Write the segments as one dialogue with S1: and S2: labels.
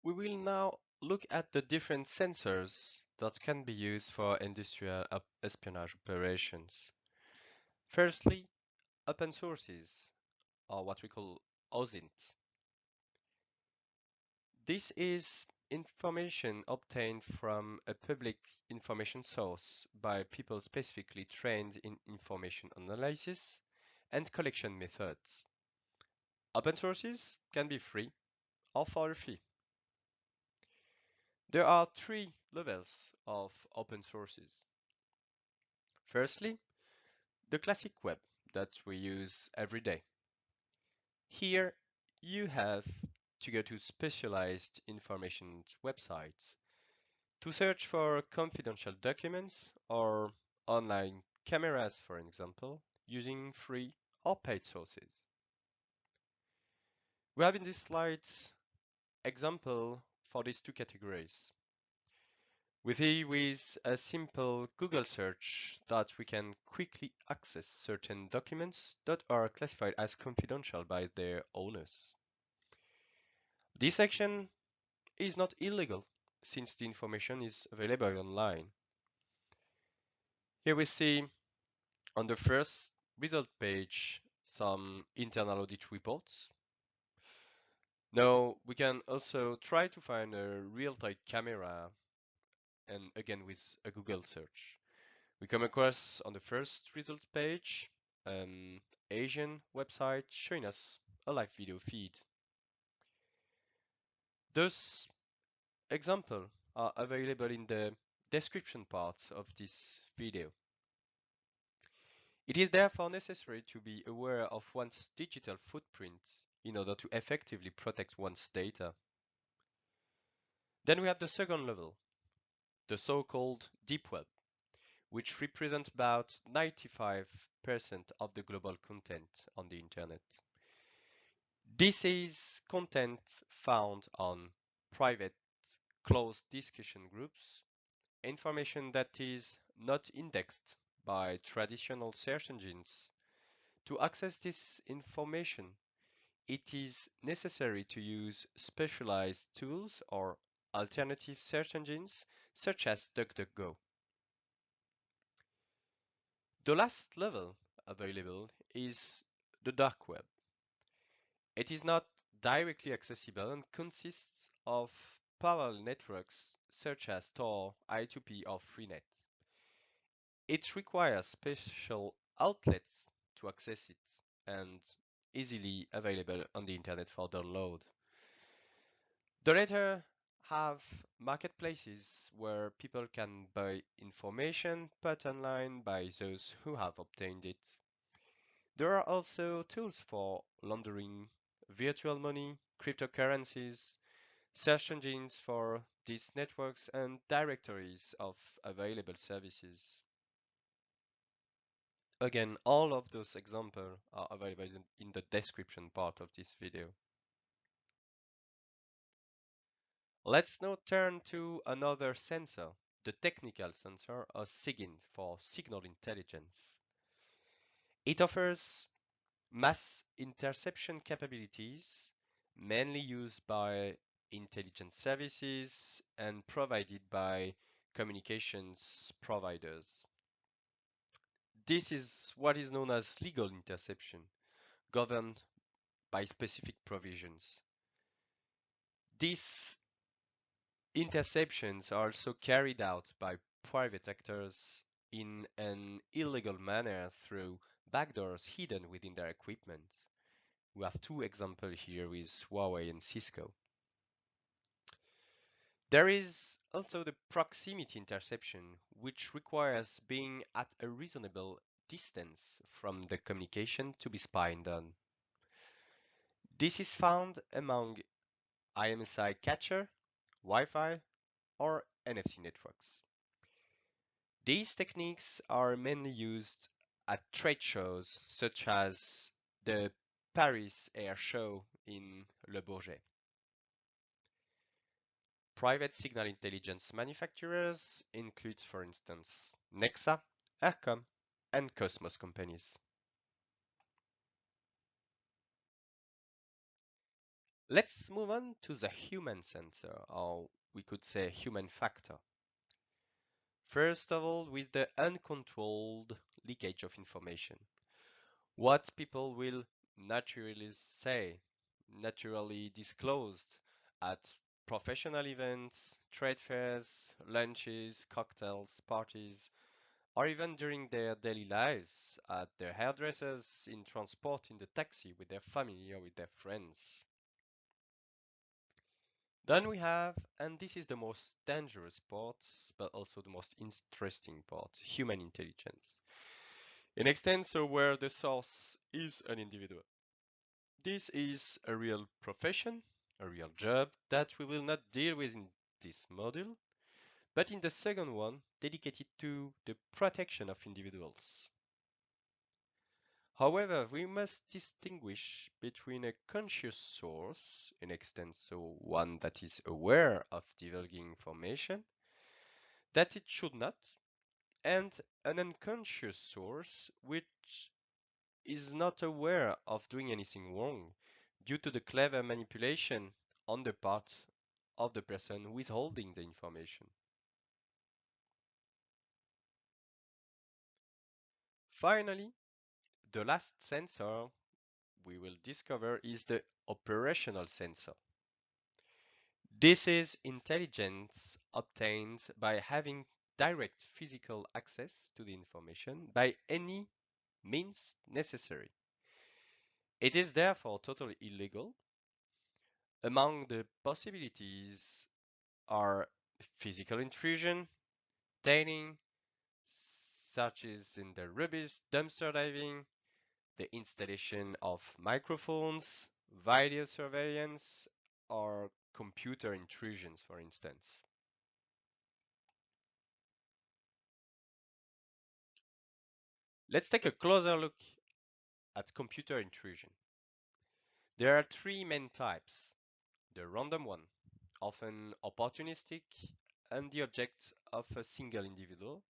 S1: We will now look at the different sensors that can be used for industrial espionage operations. Firstly, open sources, or what we call OSINT. This is information obtained from a public information source by people specifically trained in information analysis and collection methods. Open sources can be free or for a fee. There are three levels of open sources. Firstly, the classic web that we use every day. Here, you have to go to specialized information websites to search for confidential documents or online cameras, for example, using free or paid sources. We have in this slide example for these two categories. With a simple Google search that we can quickly access certain documents that are classified as confidential by their owners. This action is not illegal since the information is available online. Here we see on the first result page some internal audit reports. Now we can also try to find a real-time camera and again with a Google search. We come across on the first result page an Asian website showing us a live video feed. Those examples are available in the description part of this video. It is therefore necessary to be aware of one's digital footprint in order to effectively protect one's data. Then we have the second level, the so-called deep web, which represents about 95% of the global content on the internet. This is content found on private, closed discussion groups, information that is not indexed by traditional search engines. To access this information, it is necessary to use specialized tools or alternative search engines such as DuckDuckGo. The last level available is the dark web. It is not directly accessible and consists of parallel networks such as Tor, I2P, or Freenet. It requires special outlets to access it and easily available on the internet for download. The latter have marketplaces where people can buy information put online by those who have obtained it. There are also tools for laundering virtual money, cryptocurrencies, search engines for these networks, and directories of available services. Again, all of those examples are available in the description part of this video. Let's now turn to another sensor, the technical sensor, or SIGINT for signal intelligence. It offers mass interception capabilities, mainly used by intelligence services and provided by communications providers. This is what is known as legal interception, governed by specific provisions. These interceptions are also carried out by private actors in an illegal manner through backdoors hidden within their equipment. We have two examples here with Huawei and Cisco. There is also the proximity interception, which requires being at a reasonable distance from the communication to be spied on. This is found among IMSI catcher, Wi-Fi, or NFC networks. These techniques are mainly used at trade shows such as the Paris Air Show in Le Bourget. Private signal intelligence manufacturers include, for instance, Nexa, Aircom, and Cosmos companies. Let's move on to the human sensor, or we could say human factor. First of all, with the uncontrolled leakage of information. What people will naturally say, naturally disclosed at professional events, trade fairs, lunches, cocktails, parties, or even during their daily lives at their hairdressers, in transport, in the taxi, with their family or with their friends. Then we have, and this is the most dangerous part, but also the most interesting part, human intelligence. In extent, so where the source is an individual. This is a real profession, a real job that we will not deal with in this module, but in the second one, dedicated to the protection of individuals. However, we must distinguish between a conscious source, in extent so one that is aware of divulging information, that it should not, and an unconscious source which is not aware of doing anything wrong due to the clever manipulation on the part of the person who is holding the information. Finally, the last sensor we will discover is the operational sensor. This is intelligence obtained by having direct physical access to the information by any means necessary. It is therefore totally illegal. Among the possibilities are physical intrusion, tanning, such as in the rubbish dumpster diving, the installation of microphones, video surveillance, or computer intrusions, for instance. Let's take a closer look at computer intrusion. There are three main types. The random one, often opportunistic and the object of a single individual,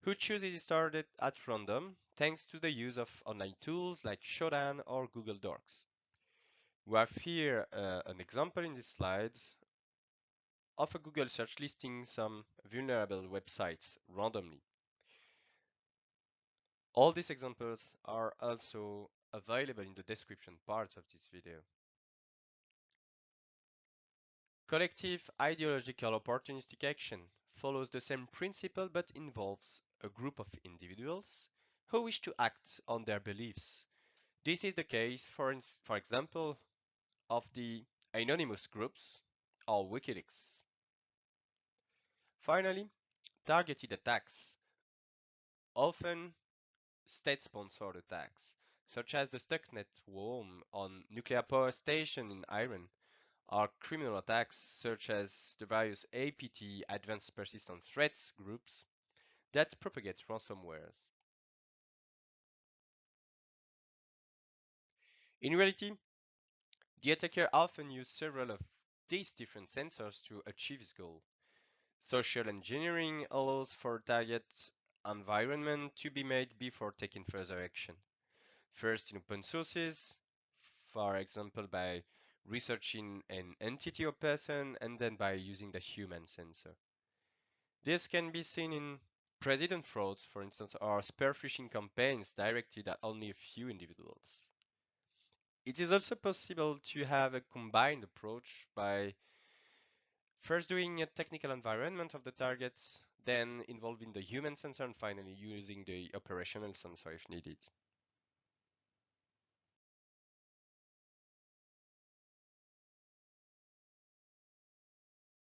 S1: who chooses his target at random thanks to the use of online tools like Shodan or Google Docs. We have here an example in this slide of a Google search listing some vulnerable websites randomly. All these examples are also available in the description part of this video. Collective ideological opportunistic action follows the same principle but involves a group of individuals who wish to act on their beliefs. This is the case, for example, of the anonymous groups or WikiLeaks. Finally, targeted attacks, often state-sponsored attacks, such as the Stuxnet worm on nuclear power station in Iran, or criminal attacks such as the various APT Advanced Persistent Threats groups that propagate ransomwares. In reality, the attacker often uses several of these different sensors to achieve his goal. Social engineering allows for target environment to be made before taking further action. First in open sources, for example by researching an entity or person, and then by using the human sensor. This can be seen in president frauds, for instance, or spear phishing campaigns directed at only a few individuals. It is also possible to have a combined approach by first doing a technical environment of the target, then involving the human sensor, and finally using the operational sensor if needed.